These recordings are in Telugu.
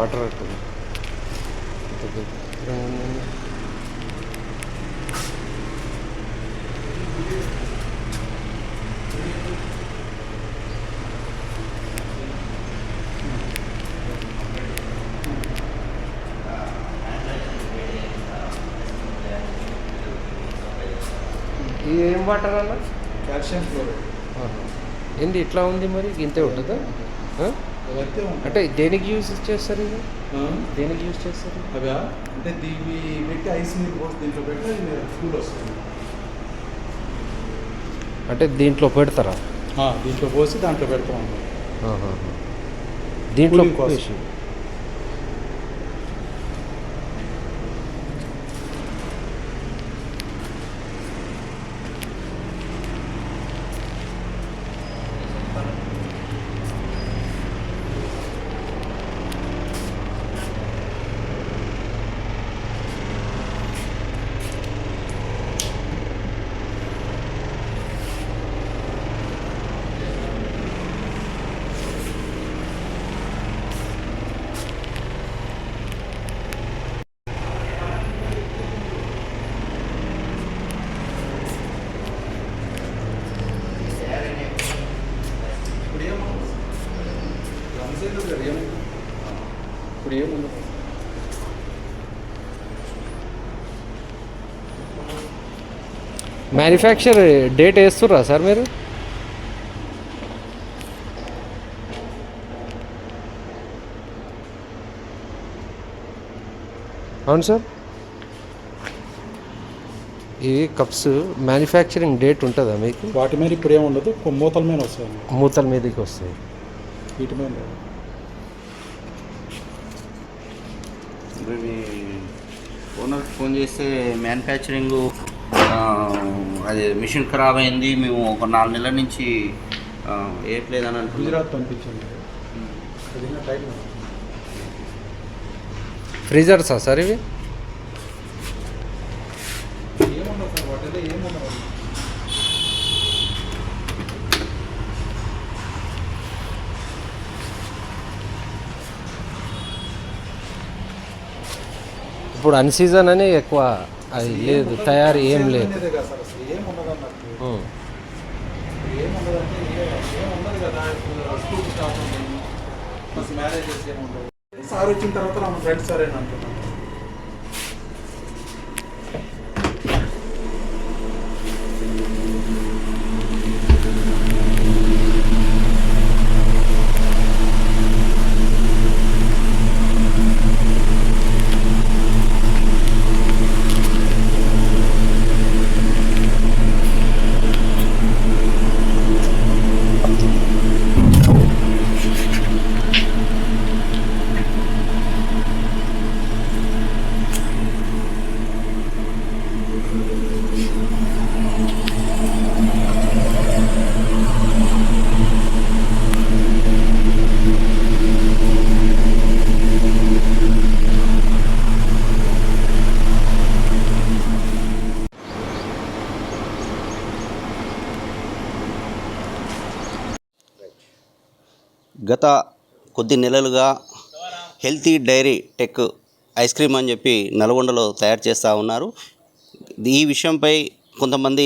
వాటర్ అవుతుంది. ఇది ఏం వాటర్ అన్న? Calcium fluoride. ఏంటి ఇట్లా ఉంది మరి? ఇంతే ఉంటుందా? అంటే దేనికి యూజ్ చేస్తారు ఇది? దేనికి యూజ్ చేస్తారు అవా? అంటే దీన్ని పెట్టి ఐస్ నీళ్ళు పోసి దీంట్లో పెట్టి కూల్ వస్తుంది. అంటే దీంట్లో పెడతారా? దీంట్లో పోసి దాంట్లో పెడతాం. దీంట్లో ఇప్పుడు ఏముంది? మ్యానుఫ్యాక్చర్ డేట్ వేస్తుర్రా సార్ మీరు? అవును సార్. ఈ కప్స్ మ్యానుఫ్యాక్చరింగ్ డేట్ ఉంటుందా మీకు? వాటి మీద ఇప్పుడు ఏముండదు, మూతల మీద వస్తాయి. మూతల మీదకి వస్తాయి. వీటి మీద మీ ఓనర్కి ఫోన్ చేస్తే మ్యానుఫ్యాక్చరింగ్ అది మిషన్ ఖరాబ్ అయింది, మేము ఒక 4 నెలల నుంచి వేయట్లేదని అంటే గుజరాత్ పంపించండి. ఫ్రీజర్సా సార్ ఇవి? ఏముండదు సార్ వాటిలో ఏముండదు. ఇప్పుడు అన్ సీజన్ అని ఎక్కువ అది లేదు, తయారీ ఏం లేదు. సార్ వచ్చిన తర్వాత నా ఫ్రెండ్ సార్ అని అంటున్నాను. గత కొద్ది నెలలుగా healthy dairy tech ice cream అని చెప్పి నల్గొండలో తయారు చేస్తూ ఉన్నారు. ఈ విషయంపై కొంతమంది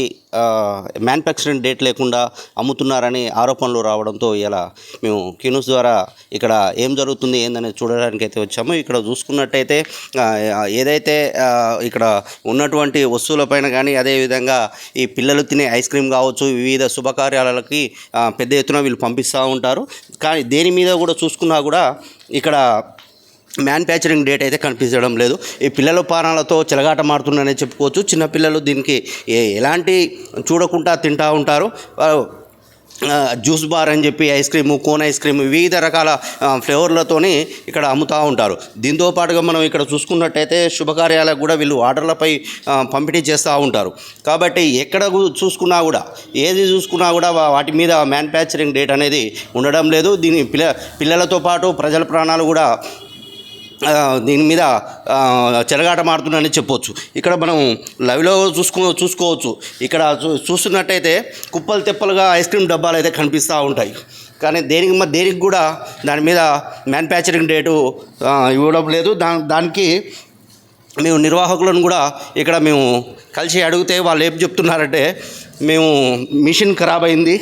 మ్యానుఫ్యాక్చరింగ్ డేట్ లేకుండా అమ్ముతున్నారని ఆరోపణలు రావడంతో ఇలా మేము క్యూన్యూస్ ద్వారా ఇక్కడ ఏం జరుగుతుంది ఏందనేది చూడడానికి అయితే వచ్చాము. ఇక్కడ చూసుకున్నట్టయితే ఏదైతే ఇక్కడ ఉన్నటువంటి వస్తువులపైన కానీ అదేవిధంగా ఈ పిల్లలు తినే ఐస్ క్రీమ్ కావచ్చు, వివిధ శుభకార్యాలకి పెద్ద ఎత్తున వీళ్ళు పంపిస్తూ ఉంటారు. కానీ దేని మీద కూడా చూసుకున్నా కూడా ఇక్కడ మ్యానుఫ్యాక్చరింగ్ డేట్ అయితే కనిపించడం లేదు. ఈ పిల్లల పానాలతో చెలగాటమాడుతుందనే చెప్పుకోవచ్చు. చిన్నపిల్లలు దీనికి ఎలాంటి చూడకుండా తింటూ ఉంటారు. జ్యూస్ బార్ అని చెప్పి ice cream, cone ice cream వివిధ రకాల ఫ్లేవర్లతోని ఇక్కడ అమ్ముతూ ఉంటారు. దీంతో పాటుగా మనం ఇక్కడ చూసుకున్నట్టయితే శుభకార్యాలకు కూడా వీళ్ళు ఆర్డర్లపై పంపిణీ చేస్తూ ఉంటారు. కాబట్టి ఎక్కడ చూసుకున్నా కూడా ఏది చూసుకున్నా కూడా వాటి మీద మ్యానుఫ్యాక్చరింగ్ డేట్ అనేది ఉండడం లేదు. దీని పిల్లలతో పాటు ప్రజల ప్రాణాలు కూడా దీని మీద చెలగాటమాడుతుందని చెప్పవచ్చు. ఇక్కడ మనం లైవ్లో చూసుకోవచ్చు. ఇక్కడ చూస్తున్నట్టయితే కుప్పలు తెప్పలుగా ఐస్ క్రీమ్ డబ్బాలు అయితే కనిపిస్తూ ఉంటాయి. కానీ దేనికి కూడా దాని మీద మ్యానుఫ్యాక్చరింగ్ డేటు ఇవ్వడం లేదు. దానికి మేము నిర్వాహకులను కూడా ఇక్కడ మేము కలిసి అడిగితే వాళ్ళు ఏం చెప్తున్నారంటే, మేము మిషన్ ఖరాబ్ అయింది,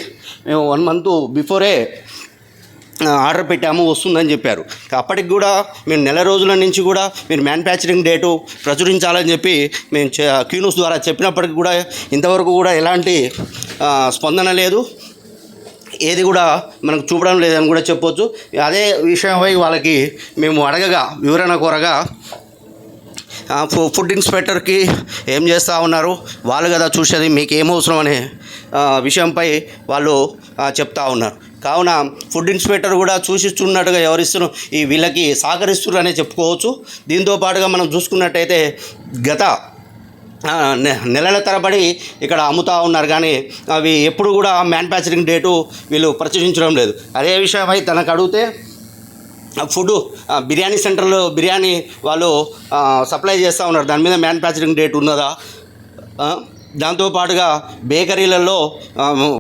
మేము 1 month బిఫోరే ఆర్డర్ పెట్టాము, వస్తుందని చెప్పారు. అప్పటికి కూడా మేము నెల రోజుల నుంచి కూడా మీరు మ్యానుఫ్యాక్చరింగ్ డేటు ప్రచురించాలని చెప్పి మేము క్యూన్యూస్ ద్వారా చెప్పినప్పటికి కూడా ఇంతవరకు కూడా ఎలాంటి స్పందన లేదు, ఏది కూడా మనకు చూపడం లేదని కూడా చెప్పొచ్చు. అదే విషయమై వాళ్ళకి మేము అడగగా వివరణ కోరగా ఫుడ్ ఇన్స్పెక్టర్కి ఏం చేస్తూ ఉన్నారు, వాళ్ళు కదా చూసేది, మీకు ఏమవసరం అనే విషయంపై వాళ్ళు చెప్తా ఉన్నారు. కావున ఫుడ్ ఇన్స్పెక్టర్ కూడా చూసిస్తున్నట్టుగా ఎవరిస్తున్నారు, వీళ్ళకి సహకరిస్తున్నారనే చెప్పుకోవచ్చు. దీంతో పాటుగా మనం చూసుకున్నట్టయితే గత నెలల తరబడి ఇక్కడ అమ్ముతూ ఉన్నారు, కానీ అవి ఎప్పుడు కూడా మ్యానుఫ్యాక్చరింగ్ డేటు వీళ్ళు ప్రచురించడం లేదు. అదే విషయమై తనకు అడిగితే ఫుడ్ బిర్యానీ సెంటర్లో బిర్యానీ వాళ్ళు సప్లై చేస్తూ ఉన్నారు, దాని మీద మ్యానుఫ్యాక్చరింగ్ డేట్ ఉన్నదా? దాంతోపాటుగా బేకరీలలో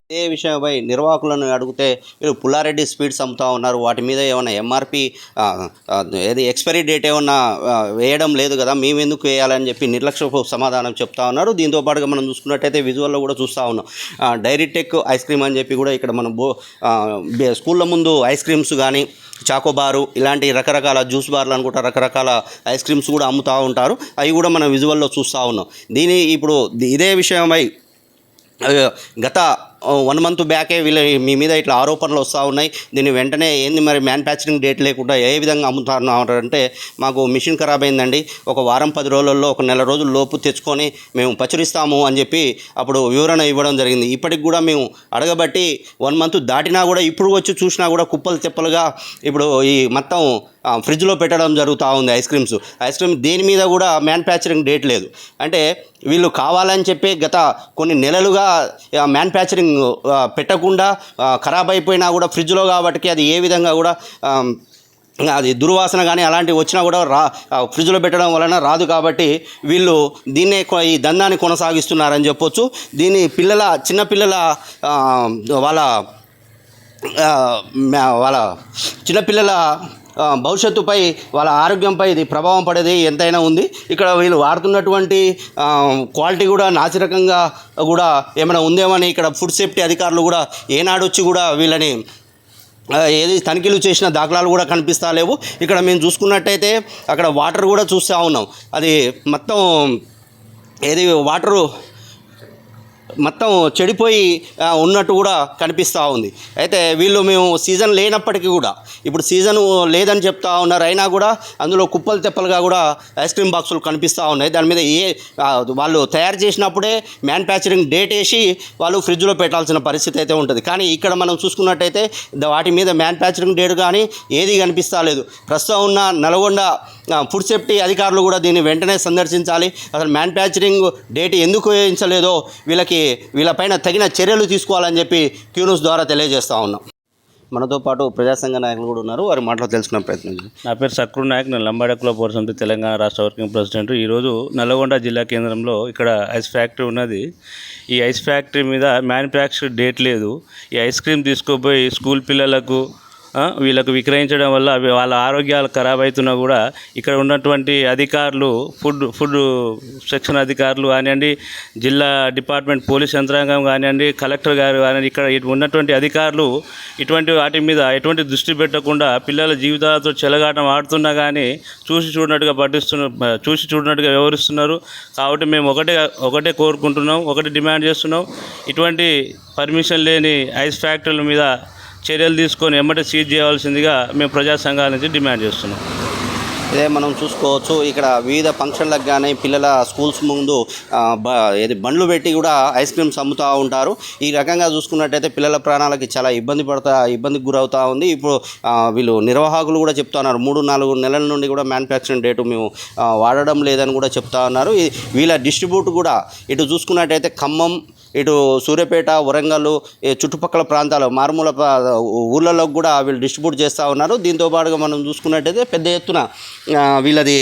ఇదే విషయమై నిర్వాహకులను అడిగితే వీళ్ళు పుల్లారెడ్డి స్వీట్స్ అమ్ముతూ ఉన్నారు, వాటి మీద ఏమైనా ఎంఆర్పి ఏది ఎక్స్పైరీ డేట్ ఏమన్నా వేయడం లేదు కదా, మేము ఎందుకు వేయాలని చెప్పి నిర్లక్ష్యపు సమాధానం చెప్తా ఉన్నారు. దీంతోపాటుగా మనం చూసుకున్నట్టయితే విజువల్లో కూడా చూస్తూ ఉన్నాం, డైరీ టెక్ ఐస్ క్రీమ్ అని చెప్పి కూడా ఇక్కడ మనం స్కూళ్ళ ముందు ఐస్ క్రీమ్స్ కానీ చాకోబారు ఇలాంటి రకరకాల జ్యూస్ బార్లు అనుకుంటా రకరకాల ఐస్ క్రీమ్స్ కూడా అమ్ముతూ ఉంటారు, అవి కూడా మనం విజువల్లో చూస్తూ ఉన్నాం. ఇప్పుడు ఇదే విషయమై గత 1 month బ్యాకే మీ మీద ఇట్లా ఆరోపణలు వస్తూ ఉన్నాయి. దీన్ని వెంటనే ఏంది మరి మ్యానుఫ్యాక్చరింగ్ డేట్ లేకుండా ఏ విధంగా అమ్ముతున్నారంటే, మాకు మిషన్ ఖరాబ్ అయిందండి, ఒక వారం 10 రోజులలో ఒక నెల రోజుల లోపు తెచ్చుకొని మేము ప్రచురిస్తాము అని చెప్పి అప్పుడు వివరణ ఇవ్వడం జరిగింది. ఇప్పటికి కూడా మేము అడగబట్టి 1 month దాటినా కూడా ఇప్పుడు వచ్చి చూసినా కూడా కుప్పలు తెప్పలుగా ఇప్పుడు ఈ మొత్తం ఫ్రిడ్జ్లో పెట్టడం జరుగుతూ ఉంది. ఐస్ క్రీమ్ దేని మీద కూడా మ్యానుఫ్యాక్చరింగ్ డేట్ లేదు. అంటే వీళ్ళు కావాలని చెప్పి గత కొన్ని నెలలుగా మ్యానుఫ్యాక్చరింగ్ పెట్టకుండా ఖరాబ్ అయిపోయినా కూడా ఫ్రిడ్జ్లో కాబట్టి అది ఏ విధంగా కూడా అది దుర్వాసన కానీ అలాంటివి వచ్చినా కూడా ఫ్రిడ్జ్లో పెట్టడం వలన రాదు. కాబట్టి వీళ్ళు దీన్నే ఈ దందాన్ని కొనసాగిస్తున్నారని చెప్పొచ్చు. దీన్ని చిన్నపిల్లల వాళ్ళ చిన్నపిల్లల భవిష్యత్తుపై వాళ్ళ ఆరోగ్యంపై ఇది ప్రభావం పడేది ఎంతైనా ఉంది. ఇక్కడ వీళ్ళు వాడుతున్నటువంటి క్వాలిటీ కూడా నాసిరకంగా కూడా ఏమైనా ఉందేమని ఇక్కడ ఫుడ్ సేఫ్టీ అధికారులు కూడా ఏనాడు వచ్చి కూడా వీళ్ళని ఏది తనిఖీలు చేసిన దాఖలాలు కూడా కనిపిస్తా లేవు. ఇక్కడ మేము చూసుకున్నట్టయితే అక్కడ వాటర్ కూడా చూస్తూ ఉన్నాం, అది మొత్తం వాటరు మొత్తం చెడిపోయి ఉన్నట్టు కూడా కనిపిస్తూ ఉంది. అయితే వీళ్ళు మేము సీజన్ లేనప్పటికీ కూడా ఇప్పుడు సీజన్ లేదని చెప్తా ఉన్నారు, అయినా కూడా అందులో కుప్పలు తెప్పలుగా కూడా ఐస్ క్రీమ్ బాక్సులు కనిపిస్తూ ఉన్నాయి. దాని మీద వాళ్ళు తయారు చేసినప్పుడే మ్యానుఫ్యాక్చరింగ్ డేట్ వేసి వాళ్ళు ఫ్రిడ్జ్లో పెట్టాల్సిన పరిస్థితి అయితే ఉంటుంది. కానీ ఇక్కడ మనం చూసుకున్నట్టయితే వాటి మీద మ్యానుఫ్యాక్చరింగ్ డేట్ కానీ ఏది కనిపిస్తా లేదు. ప్రస్తుతం ఉన్న నల్గొండ ఫుడ్ సేఫ్టీ అధికారులు కూడా దీన్ని వెంటనే సందర్శించాలి. అసలు మ్యానుఫ్యాక్చరింగ్ డేట్ ఎందుకు వేయించలేదో వీళ్ళపైన తగిన చర్యలు తీసుకోవాలని చెప్పి క్యూన్యూస్ ద్వారా తెలియజేస్తూ ఉన్నాం. మనతో పాటు ప్రజా సంఘ నాయకులు కూడా ఉన్నారు, వారి మాటలు తెలుసుకునే ప్రయత్నం. నా పేరు సక్రు నాయక్, నేను లంబాడ కుల పౌర సమితి తెలంగాణ రాష్ట్ర వర్కింగ్ ప్రెసిడెంట్. ఈరోజు నల్గొండ జిల్లా కేంద్రంలో ఇక్కడ ఐస్ ఫ్యాక్టరీ ఉన్నది. ఈ ఐస్ ఫ్యాక్టరీ మీద మ్యానుఫ్యాక్చర్ డేట్ లేదు. ఈ ఐస్ క్రీమ్ తీసుకుపోయి స్కూల్ పిల్లలకు వీళ్ళకు విక్రయించడం వల్ల వాళ్ళ ఆరోగ్యాలు ఖరాబ్ అవుతున్నా కూడా ఇక్కడ ఉన్నటువంటి అధికారులు, ఫుడ్ సెక్షన్ అధికారులు కానివ్వండి, జిల్లా డిపార్ట్మెంట్ పోలీస్ యంత్రాంగం కానివ్వండి, కలెక్టర్ గారు కానివ్వండి, ఇక్కడ ఉన్నటువంటి అధికారులు ఇటువంటి వాటి మీద ఎటువంటి దృష్టి పెట్టకుండా పిల్లల జీవితాలతో చెలగాటం ఆడుతున్నా కానీ చూసి చూడనట్టుగా వ్యవహరిస్తున్నారు. కాబట్టి మేము ఒకటే కోరుకుంటున్నాం, ఒకటి డిమాండ్ చేస్తున్నాం, ఇటువంటి పర్మిషన్ లేని ఐస్ ఫ్యాక్టరీల మీద చర్యలు తీసుకొని ఎమ్మటే సీజ్ చేయవలసిందిగా మేము ప్రజా సంఘాల నుంచి డిమాండ్ చేస్తున్నాం. ఇదే మనం చూసుకోవచ్చు, ఇక్కడ వివిధ ఫంక్షన్లకు కానీ పిల్లల స్కూల్స్ ముందు బండ్లు పెట్టి కూడా ఐస్ క్రీమ్స్ అమ్ముతూ ఉంటారు. ఈ రకంగా చూసుకున్నట్టయితే పిల్లల ప్రాణాలకి చాలా ఇబ్బందికి గురవుతూ ఉంది. ఇప్పుడు వీళ్ళు నిర్వాహకులు కూడా చెప్తున్నారు, 3-4 నెలల నుండి కూడా మ్యానుఫ్యాక్చరింగ్ డేటు మేము వాడడం లేదని కూడా చెప్తా ఉన్నారు. వీళ్ళ డిస్ట్రిబ్యూట్ కూడా ఇటు చూసుకున్నట్టయితే ఖమ్మం, ఇటు సూర్యాపేట, వరంగల్, చుట్టుపక్కల ప్రాంతాలు మారుమూల ఊళ్ళలోకి కూడా వీళ్ళు డిస్ట్రిబ్యూట్ చేస్తూ ఉన్నారు. దీంతో పాటుగా మనం చూసుకున్నట్టయితే పెద్ద ఎత్తున వీళ్ళది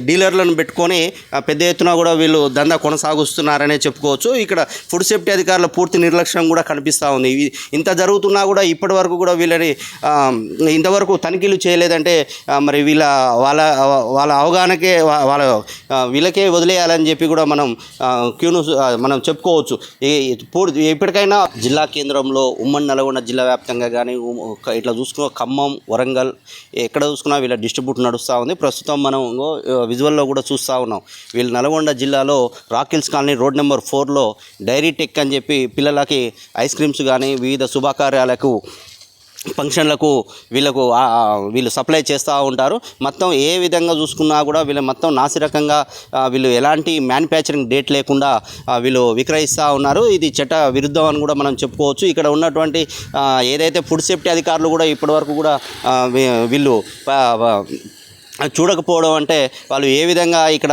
డీలర్లను పెట్టుకొని పెద్ద ఎత్తున కూడా వీళ్ళు దందా కొనసాగిస్తున్నారనే చెప్పుకోవచ్చు. ఇక్కడ ఫుడ్ సేఫ్టీ అధికారుల పూర్తి నిర్లక్ష్యం కూడా కనిపిస్తూ ఉంది. ఇంత జరుగుతున్నా కూడా ఇప్పటి వరకు కూడా వీళ్ళని ఇంతవరకు తనిఖీలు చేయలేదంటే మరి వాళ్ళ అవగాహనకే వీళ్ళకే వదిలేయాలని చెప్పి కూడా మనం చెప్పుకోవచ్చు. ఇప్పటికైనా జిల్లా కేంద్రంలో ఉమ్మడి నల్గొండ జిల్లా వ్యాప్తంగా కానీ ఇట్లా చూసుకున్న ఖమ్మం, వరంగల్ ఎక్కడ చూసుకున్నా వీళ్ళ డిస్ట్రిబ్యూట్ నడుస్తూ ఉంది. ప్రస్తుతం మనం విజువల్లో కూడా చూస్తూ ఉన్నాం. వీళ్ళు నల్గొండ జిల్లాలో రాకిల్స్ కాలనీ రోడ్ నెంబర్ 4లో డైరీ టెక్ అని చెప్పి పిల్లలకి ఐస్ క్రీమ్స్ కానీ వివిధ శుభకార్యాలకు ఫంక్షన్లకు వీళ్ళు సప్లై చేస్తూ ఉంటారు. మొత్తం ఏ విధంగా చూసుకున్నా కూడా వీళ్ళు మొత్తం నాసిరకంగా వీళ్ళు ఎలాంటి మ్యానుఫ్యాక్చరింగ్ డేట్ లేకుండా వీళ్ళు విక్రయిస్తూ ఉన్నారు. ఇది చట్ట విరుద్ధం అని కూడా మనం చెప్పుకోవచ్చు. ఇక్కడ ఉన్నటువంటి ఏదైతే ఫుడ్ సేఫ్టీ అధికారులు కూడా ఇప్పటివరకు కూడా వీళ్ళు చూడకపోవడం అంటే వాళ్ళు ఏ విధంగా ఇక్కడ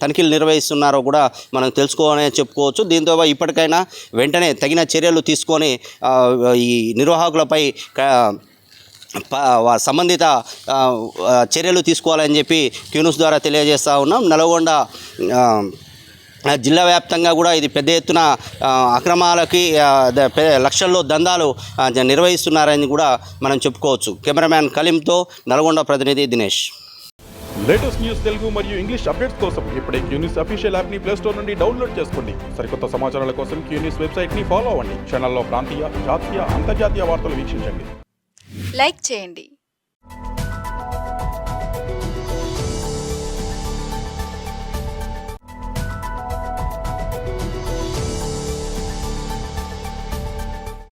తనిఖీలు నిర్వహిస్తున్నారో కూడా మనం తెలుసుకోవాలని చెప్పుకోవచ్చు. దీంతో ఇప్పటికైనా వెంటనే తగిన చర్యలు తీసుకొని ఈ నిర్వాహకులపై సంబంధిత చర్యలు తీసుకోవాలని చెప్పి క్యూన్యూస్ ద్వారా తెలియజేస్తూ ఉన్నాం. నల్గొండ జిల్లా వ్యాప్తంగా కూడా ఇది పెద్ద ఎత్తున అక్రమాలకి లక్షల్లో దందాలు నిర్వహిస్తున్నారని కూడా మనం చెప్పుకోవచ్చు. కెమెరామ్యాన్ కలీంతో నల్గొండ ప్రతినిధి దినేష్. లేటెస్ట్ న్యూస్ తెలుగు మరియు ఇంగ్లీష్ అప్డేట్స్ కోసం ఇప్పుడే క్యూన్యూస్ అఫీషియల్ యాప్ని ప్లే స్టోర్ నుండి డౌన్లోడ్ చేసుకోండి. సరికొత్త సమాచారాల కోసం క్యూన్యూస్ వెబ్సైట్ని ఫాలో అవ్వండి. ఛానల్లో ప్రాంతీయ, జాతీయ, అంతర్జాతీయ వార్తలు వీక్షించండి. లైక్ చేయండి.